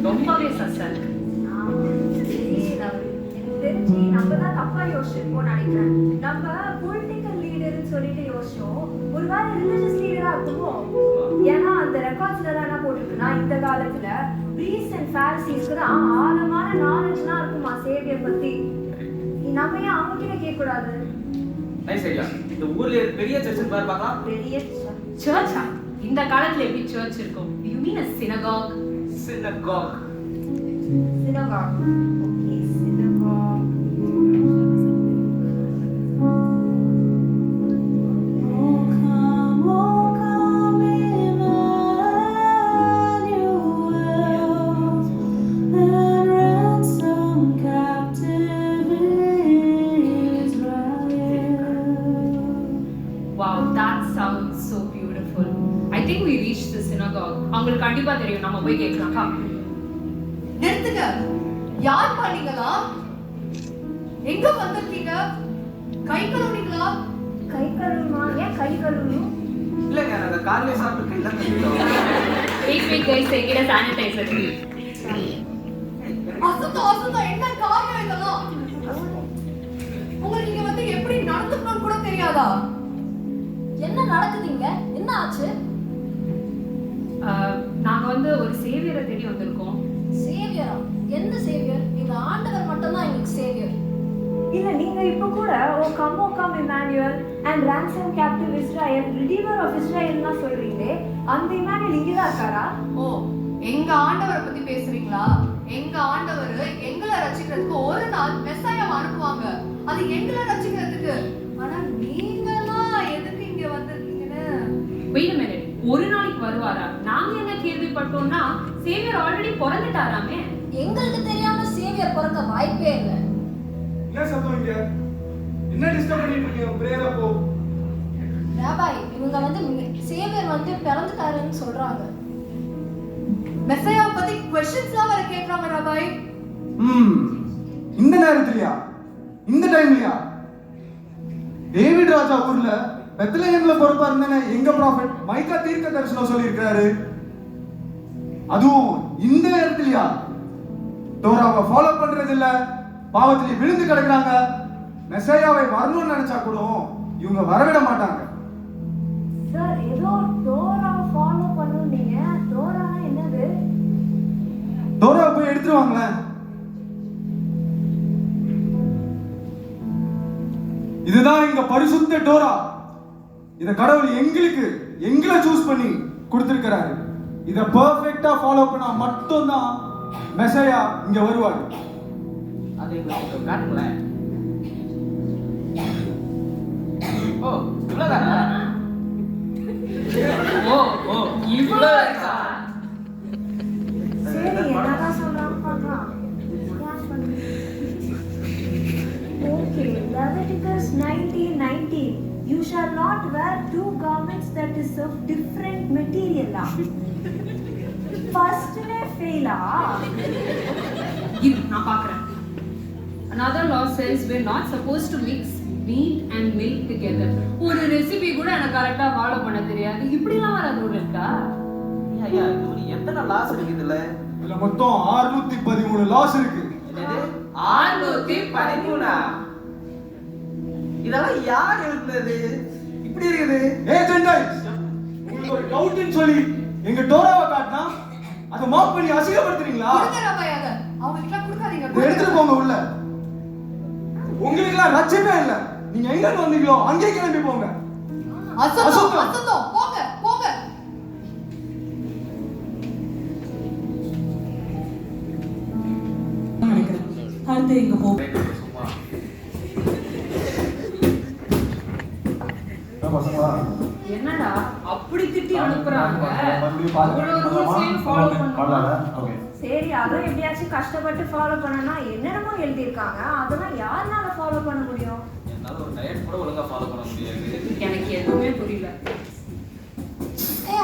ரொம்பவே சஸ்ஸா இருக்கு. தெரிஞ்சு நம்ம தான் தப்பா யோசிச்சிருக்கோம்னு நினைக்கிறேன். நம்ம பொலிட்டிக்கல் லீடர்னு சொல்லிட்டு யோசிச்சோம். ஒருவேளை ரிலிஜியஸ் லீடரா இருக்குமோ? ஏன்னா அந்த ரெக்கார்ட்ஸ்ல என்ன போட்டிருக்குன்னா, இந்த காலத்துல பிரீஸ்ட் அண்ட் ஃபாரிசீஸ்க்கு தான் ஆழமான நாலேஜ்லாம் இருக்குமா சேவியர் பத்தி. நம்ம ஏன் அவங்க கிட்ட கேட்க கூடாது? இந்த ஊர்ல பெரிய சர்ச் பாரு பார்க்கலாம். பெரிய சர்ச்சா? இந்த காலத்துல எப்படி சர்ச் இருக்கும்? You mean a synagogue? Synagogue. Synagogue. Okay, synagogue. Wow, that sounds so beautiful. I think we reached the synagogue. அவங்களுக்கு கண்டிப்பா தெரியும், நம்ம போய் கேட்கலாம். நிறுத்துங்க. யார் பண்ணீங்களா? எங்க வந்திருக்கீங்க? கை கழுவுனீங்களா? கை கழுவுமா? ஏன் கை கழுவணும்? இல்லங்க, அந்த காலையில சாப்பிட்டு கையில கழுவிட்டோம். Wait guys, எங்கிட்ட sanitizer. அசுத்தம் என்ன காரியம் இதெல்லாம்? உங்களுக்கு இங்க வந்து எப்படி நடந்துக்கணும்னு கூட தெரியாதா? என்ன நடக்குதுங்க? என்ன ஆச்சு? நாங்க வந்து ஒரு சேவியரை தேடி வந்திருக்கோம். சேவியரா? எந்த சேவியர்? இந்த ஆண்டவர் மட்டும் தான் எங்களுக்கு சேவியர். இல்ல, நீங்க இப்ப கூட O come Emmanuel and ransom captive Israel, redeemer of Israelனா சொல்றீங்களே, அந்த இமானுவேல் இங்க தான் இருக்காரா? ஓ, எங்க ஆண்டவரை பத்தி பேசுறீங்களா? எங்க ஆண்டவர் எங்களை ரட்சிக்கிறதுக்கு ஒரு நாள் மெசாயாவை அனுப்புவாங்க. அது எங்களை ரட்சிக்கிறதுக்கு. ஆனா நீங்கலாம் எதுக்கு இங்க வந்திருக்கீங்கன்னு? Wait a minute. ஒரு நாளைக்கு வருவாரா? நாங்க என்ன கேள்விப்பட்டோம்னா சேவியர் ஆல்ரெடி பிறந்துட்டாராமே. எங்களுக்கு தெரியாம சேவியர் பிறக்க வாய்ப்பே இல்லை. என்ன சொல்றீங்க? என்ன டிஸ்டர்ப் பண்ணிட்டு இருக்கீங்க? பிரேயர் அப்போ ராபாய், இவங்க வந்து சேவியர் வந்து பிறந்துட்டாருன்னு சொல்றாங்க. மெசையா பத்தி क्वेश्चंसலாம் வர கேக்குறாங்க ராபாய். இந்த நேரத்துலயா? இந்த டைம்லயா? டேவிட் ராஜா ஊர்ல பெத்லஹேம்ல பொறுப்பா இருந்தானே எங்க ப்ராஃபட் மைக்கா தீர்க்க தரிசனம் சொல்லியிருக்காரு. அதுவும் இந்த நேரத்துலயா? தோராவை ஃபாலோ பண்றது இல்ல, பாவத்திலே விழுந்து கிடக்குறாங்க. மெசையாவை வரணும்னு நினைச்சா கூட இவங்க வரவிட மாட்டாங்க. சார், ஏதோ தோரா ஃபாலோ பண்ணுவீங்க. தோரானா என்னது? தோராவை போய் எடுத்துருவாங்களேன். இதுதான் இங்க பரிசுத்த டோரா. இத கடவுள் எங்களை சூஸ் பண்ணி கொடுத்திருக்கிறாரு. இத பெர்ஃபெக்ட்டா ஃபாலோ பண்ணா மட்டும் தான் மெசையா இங்க வருவாரு. அது எங்களுக்கு காட்டுங்களேன். ஓ, இவ்வளவுதானா? ஓ இவ்வளவு இருக்கா? சரி, என்னதான் சொல்றாங்க பார்க்கலாம். Okay, Leviticus 19:19. You shall not wear two garments that is of different material. First fail. இது நான் பார்க்கறேன். Another law says we're not supposed to mix meat and milk together. ஒரு ரெசிபி கூட எனக்கு கரெக்ட்டா ஃபாலோ பண்ண தெரியாது. இப்படிலாம் வர ரூல் இருக்கா? ஐயா, இது எத்தனை லாஸ் இருக்குதுல? இதுல மொத்தம் 613 லாஸ் இருக்கு. என்னது? 613? இதெல்லாம் யார் எழுதுனது? இப்படி இருக்குது. ஜென்டைல்ஸ், உங்களுக்கு ஒரு டவுட்னு சொல்லி எங்க டோராவை காட்டினா அதை மார்க் பண்ணி அசிங்கப்படுத்துறீங்களா? கொடுங்க ராபாய், அத அவங்க கிட்ட கொடுக்காதீங்க. இதை எடுத்துட்டு போங்க உள்ள. உங்களுக்குலாம் ரட்சிப்பே இல்ல. நீங்க எங்க வந்தீங்களோ அங்கே கிளம்பி போங்க. அசுத்தம் போங்க. அடுத்து எங்க போ? என்னடா அப்படி திட்டி அனுப்புறாங்க? அவ்வளவு ரூல்ஸையும் ஃபாலோ பண்ணணும். சரி, அதுவும் எப்படியாச்சும் கஷ்டப்பட்டு ஃபாலோ பண்ணனா என்னென்னமோ எழுதியிருக்காங்க. அதெல்லாம் யாருனால ஃபாலோ பண்ண முடியும்? என்னால ஒரு டயட் கூட ஒழுங்கா ஃபாலோ பண்ண முடியாது. எனக்கு எதுவுமே புரியல.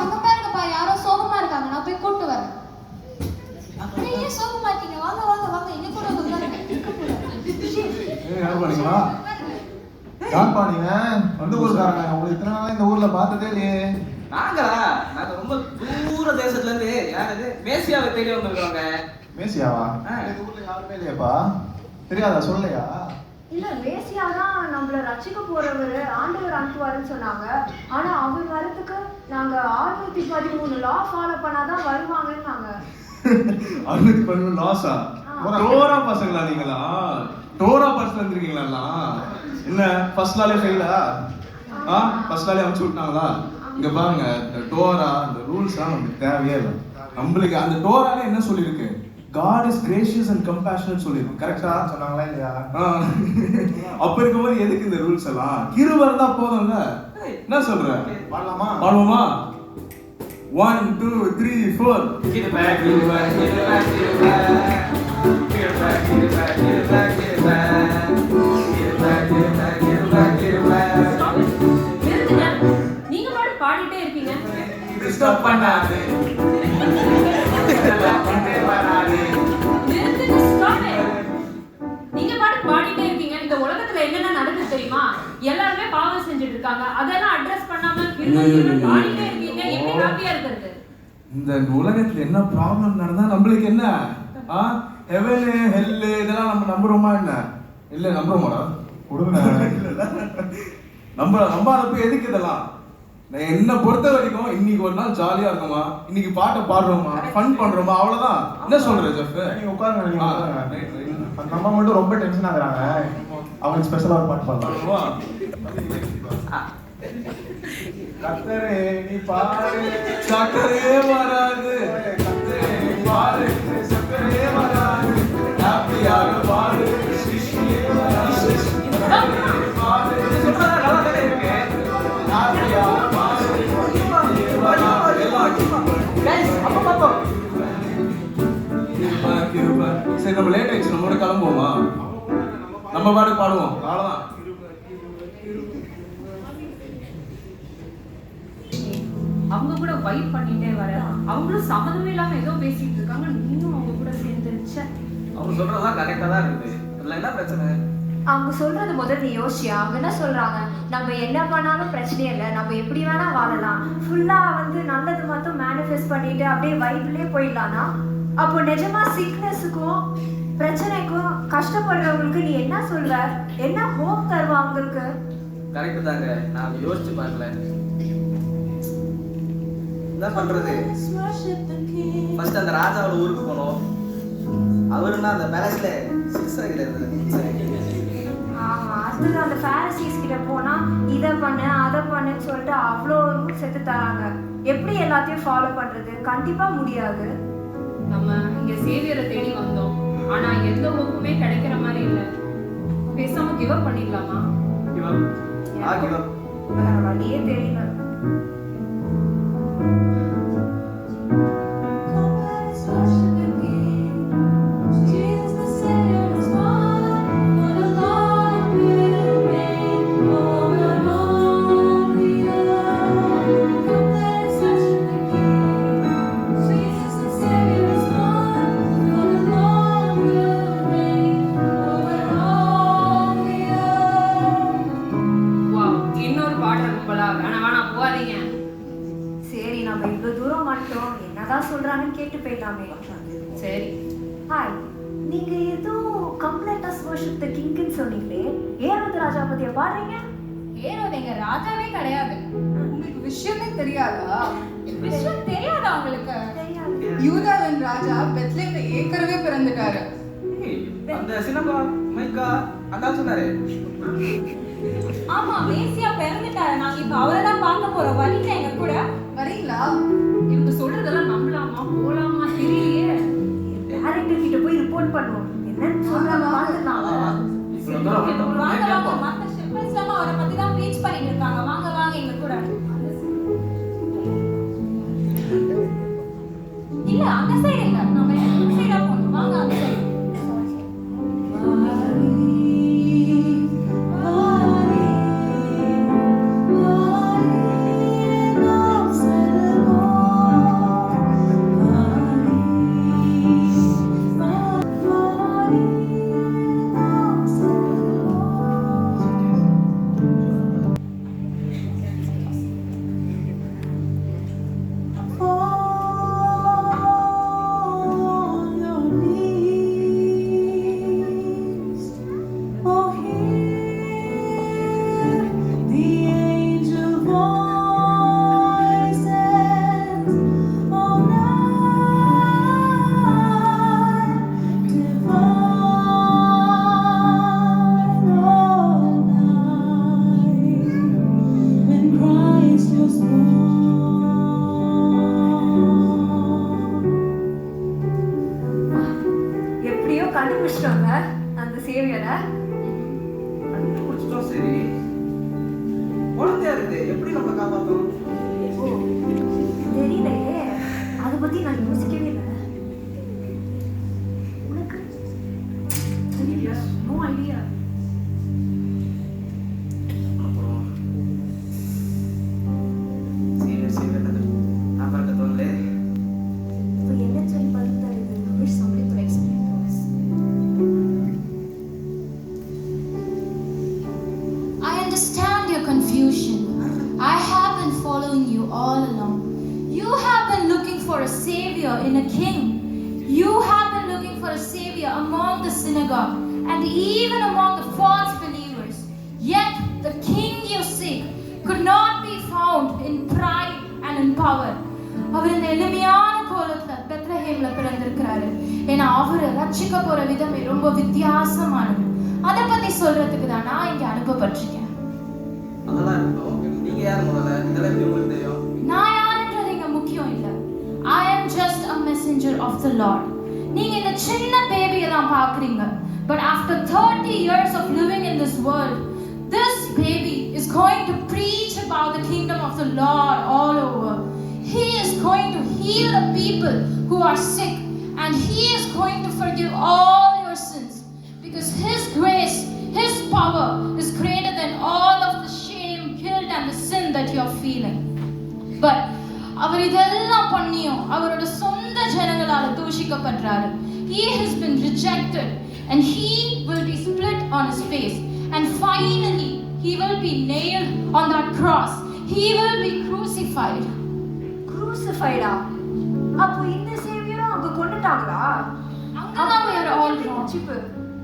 அங்க பாருங்கப்பா, யாரோ சோகமா இருக்காங்க. நான் போய் கூட்டு வரேன். ஏன் சோகமா இருக்கீங்க? வாங்க இங்க கூட உட்காருங்க. யார் பாத்தீங்களா? யார் பாத்தீங்க? வந்து ஊர்க்காரங்க. உங்களுக்கு இத்தனை நாளா இந்த ஊர்ல பார்த்ததே இல்லையே. நாங்க ரொம்ப மேசியாவை தேடி வந்திருக்கிறோங்க. மேசியாவா? ஆ. இந்த ஊர்ல யாருமே இல்லையாப்பா? தெரியாதா? சொல்லலையா? இல்ல மேசியா தான் நம்மள ரட்சிக்க போறவரு ஆண்டவர் அனுப்புவாருன்னு சொன்னாங்க. ஆனா அவர் வரதுக்கு நாங்க 613 லா ஃபாலோ பண்ணாதான் வருவாங்கன்னாங்க. 613 லாஸா? ஆ. டோரா பசங்களா நீங்களா? டோரா பசங்க வந்திருக்கீங்களா? என்ன ஃபர்ஸ்ட் நாளே ஃபெயிலா? ஃபர்ஸ்ட் நாளே அனுப்பிச்சு விட்டாங்களா? இங்க பாருங்க, இந்த டோரா இந்த ரூல்ஸ்லாம் நமக்கு தேவையே இல்லை. நம்மளுக்கு அந்த டோரால என்ன சொல்லியிருக்கு? God is gracious and compassionate சொல்லிருக்கு. கரெக்டா சொன்னாங்களா இல்லையா? அப்ப இருக்கும்போது எதுக்கு இந்த ரூல்ஸ் எல்லாம்? கிருபை இருந்தா போதும்ல. என்ன சொல்ற? பாடலாமா? பாடுவோமா? 1 2 3 4 கிருபை, கிருபை, கிருபை, கிருபை. கிருபை, கிருபை, கிருபை, கிருபை. கிருபை, கிருபை, கிருபை, கிருபை. நிறுத்துங்க. நீங்க பாட்டு பாடிட்டே இருக்கீங்க. டிஸ்டர்ப் பண்ணாதே. இதெல்லாம் பண்ணே வராதே. நிறுத்துங்க, stop it. நீங்க பாட்டு பாடிட்டே இருக்கீங்க. இந்த உலகத்துல என்னென்ன நடக்குது தெரியுமா? எல்லாருமே பாவம் செஞ்சுட்டு இருக்காங்க. அதெல்லாம் அட்ரஸ் பண்ணாம கிருபை பாடிட்டே இருக்கீங்க. எப்படி ஹாப்பியா இருக்கிறது? இந்த உலகத்துல என்ன ப்ராப்ளம் நடந்தா நம்மளுக்கு என்ன? ஹெவன் ஹெல் இதெல்லாம் நம்ம நம்புறோமா என்ன? இல்ல நம்புறோமாடா? கொடுங்க. நம்பாதப்ப எதுக்கு இதெல்லாம்? என்ன பொறுத்த வரைக்கும் இன்னைக்கு ஒரு நாள் ஜாலியா இருக்குமா, இன்னைக்கு பாட்டை பாடுறோமா, ஃபன் பண்றோமா, அவ்வளவுதான். என்ன சொல்ற ஜெஃப்? நீங்க உட்காருங்க. அந்த அம்மா மட்டும் ரொம்ப டென்ஷன் ஆகுறாங்க. அவங்களுக்கு ஸ்பெஷலா ஒரு பாட்டு பாடலாம். கத்தரே நீ பாரு, சக்கரே வராது. கத்தரே நீ பாரு, சக்கரே வராது. ஹாப்பியாக பாரு, சிஷ்யே வராது. பாரு, சொல்றதா நல்லா தானே இருக்கு. ஹாப்பியாக பாரு. Guys, அப்ப பாப்போம். கிருபை. சரி, நம்ம லேட் ஆயிடுச்சு, நம்மளோட கிளம்புவோமா? நம்ம பாட்டு பாடுவோம், அவ்வளவுதான். அவங்க கூட வைப் பண்ணிட்டே வர, அவங்களும் சம்மதமே இல்லாம ஏதோ பேசிட்டு இருக்காங்க. நீயும் அவங்க கூட சேர்ந்துருச்ச. அவங்க சொல்றதெல்லாம் கரெக்டா தான் இருக்குது. இதுல என்ன பிரச்சனை? அவங்க சொல்றது முதல்ல யோசியா. அவங்க என்ன சொல்றாங்க? நம்ம என்ன பண்ணாலும் பிரச்சனையே இல்லை, நம்ம எப்படி வேணா வாழலாம், ஃபுல்லா வந்து நல்லது மட்டும் மேனிஃபெஸ்ட் பண்ணிட்டு அப்படியே வைப்லயே போயிடலாம்னா, அப்போ நிஜமா சிக்னஸுக்கும் பிரச்சனைக்கும் கஷ்டப்படுறவங்களுக்கு நீ என்ன சொல்ற? என்ன ஹோப் தருவா அவங்களுக்கு? கரெக்ட் தாங்க. நான் யோசிச்சு பார்க்கல. என்ன பண்றது? ஃபர்ஸ்ட் அந்த ராஜாவோட ஊருக்கு போனோம். அவருன்னா அந்த பேலஸ்ல சிக்ஸ் ஆகிறது. ஆமா, அடுத்தது அந்த பாரிசீஸ் கிட்ட போனா இதை பண்ணு அதை பண்ணுன்னு சொல்லிட்டு அவ்வளோ ரூல்ஸ் எடுத்து தராங்க. எப்படி எல்லாத்தையும் ஃபாலோ பண்றது? கண்டிப்பா முடியாது. நம்ம இங்க சேவியரை தேடி வந்தோம், ஆனா எந்த ஹோப்புமே கிடைக்கிற மாதிரி இல்ல. பேசாம கிவ் அப் பண்ணிடலாமா? வேற வழியே தெரியல. வாவ், இன்னொரு பாட்டு இருக்கும்போல. வேணாம் போகாதீங்க. சரி, நம்ம இவ்வளவு தூரம் மட்டும் என்னதான் சொல்றாங்கன்னு கேட்டு போயிடலாமே. சரி, ஹாய், நீங்க ஏதோ கம்ப்ளீட்டஸ் வர்ஷிப் தி கிங்னு சொன்னீங்களே, ஏரோது ராஜா பத்தியா பாடுறீங்க? ஏரோது ராஜாவே கிடையாது. உங்களுக்கு விஷயமே தெரியாதா? விஷயம் தெரியாதா உங்களுக்கு? தெரியாது. யூதாவின் ராஜா பெத்லேம்ல ஏற்கனவே பிறந்துட்டாரு. அந்த சின்னப்பா மைக்கா அதான் சொன்னாரு. ஆமா, மேசியா பிறந்துட்டாரு. நாங்க இப்ப அவரை தான் பார்க்க போறோம். வரீங்க எங்க கூட? வரீங்களா? இவங்க சொல்றதெல்லாம் நம்பலாமா போலாமா தெரியலையே. டைரக்டர் கிட்ட போய் ரிப்போர்ட் பண்ணுவோம். என்னன்னு சொல்றாங்க பாத்துக்கலாம். இவ்வளவு தூரம் வந்தோம். வாங்க வாங்க, கேட்போம். மத்த ஷெப்பர்ட்ஸ் எல்லாம் அவரை பத்தி தான் ப்ரீச் பண்ணிட்டு இருக்காங்க. வாங்க வாங்க எங்க கூட. இல்ல, அந்த சைடு இல்ல, நம்ம இந்த சைடா போகணும். வாங்க அந்த சைடு. கண்டுபிடிச்சிட்டோங்க அந்த சேவியரை. கண்டுபிடிச்சிட்டோம், சரி. குழந்தையா இருக்குது, எப்படி நம்ம காப்பாற்றணும்? ஓ, தெரியலையே, அதை பத்தி நான் யோசிக்கவே இல்லை. உனக்கு நோ ஐடியா. அப்புறம் சீரியஸ் நான் பார்க்க தோணலே. இப்போ என்ன சொல்லி பதில் தருது? I wish somebody could explain to us. I understand your confusion. I have been following you all along. You have been looking for a savior in a king. You have been looking for a savior among the synagogue and even among the false believers. Yet the king you seek could not be found in pride and in power. அவர் இந்த எளிமையான கோலத்துல பெத்லஹேம்ல பிறந்திருக்கிறாரு. ஏன்னா அவரை ரட்சிக்க போற விதமே ரொம்ப வித்தியாசமானது. அதை பத்தி சொல்றதுக்கு தான் நான் இங்க அனுப்பப்பட்டிருக்கேன். அதெல்லாம் இருக்கட்டும், நீங்க யார் முதல்ல? இதெல்லாம் எப்படி உங்களுக்கு தெரியும்? நான் யாருன்றது இங்க முக்கியம் இல்ல. I am just a messenger of the Lord. நீங்க இந்த சின்ன பேபியை தான் பாக்குறீங்க. But after 30 years of living in this world, this baby is going to preach about the kingdom of the Lord all over. He is going to heal the people who are sick, and he is going to forgive all your sins, because his grace, his power is greater than all of the shame, guilt and the sin that you are feeling. But அவர் இதெல்லாம் பண்ணியும் அவரோட சொந்த ஜனங்களால தூஷிக்கப்படுறாரு. He has been rejected and he will be split on his face, and finally he will be nailed on that cross. He will be crucified. Crucified-ஆ? அப்போ இந்த சேவியரும் அங்க கொண்டுட்டாங்களா? அங்கதான் we are all wrong. சிப்பு.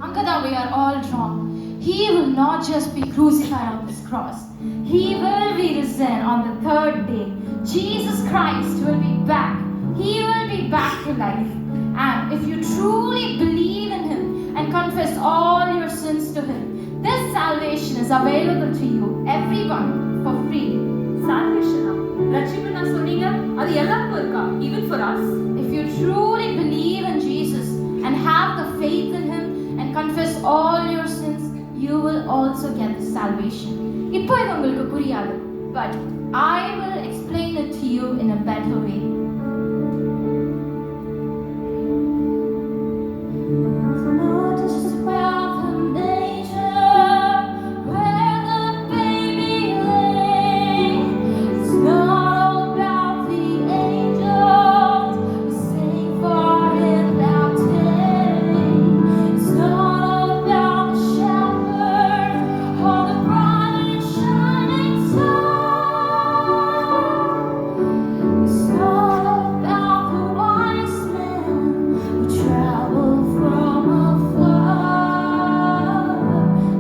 Ankada, we are all wrong. He will not just be crucified on this cross. He will be risen on the third day. Jesus Christ will be back. He will be back to life. And if you truly believe in him and confess all your sins to him, this salvation is available to you, everyone, for free. சால்வேஷனா? ரட்சிப்புனா சொன்னீங்க? அது எல்லாருக்கும் இருக்கா? Even for us? If you truly believe in Jesus and have the faith in him and confess all your sins, you will also get the salvation. இப்போ இது உங்களுக்கு புரியாது, but I will explain it to you in a better way. It's not just about the manger where the baby lay. It's not all about the angels who sing for him that day. It's not all about the shepherd or the bright and shining star. It's not about the wise men who travel from afar.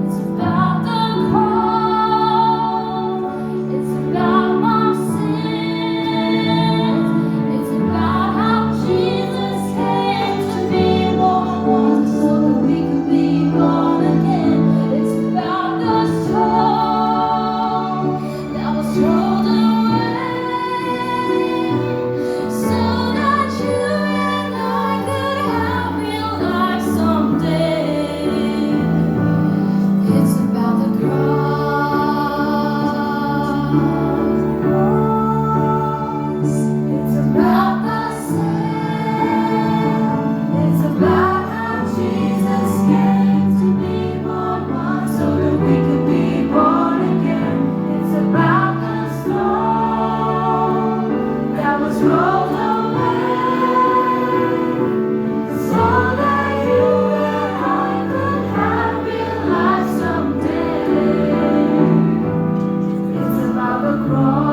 It's about the cross. It's about my sins. It's about how Jesus came to be born once so that we could be born again. It's about the stone that was rolled away so that you and I could have real life someday. It's about the cross. It's about the sin. It's about how Jesus came to be born once so that we could be born again. It's about the stone that was rolled away so that you and I could have real life someday. It's about the cross.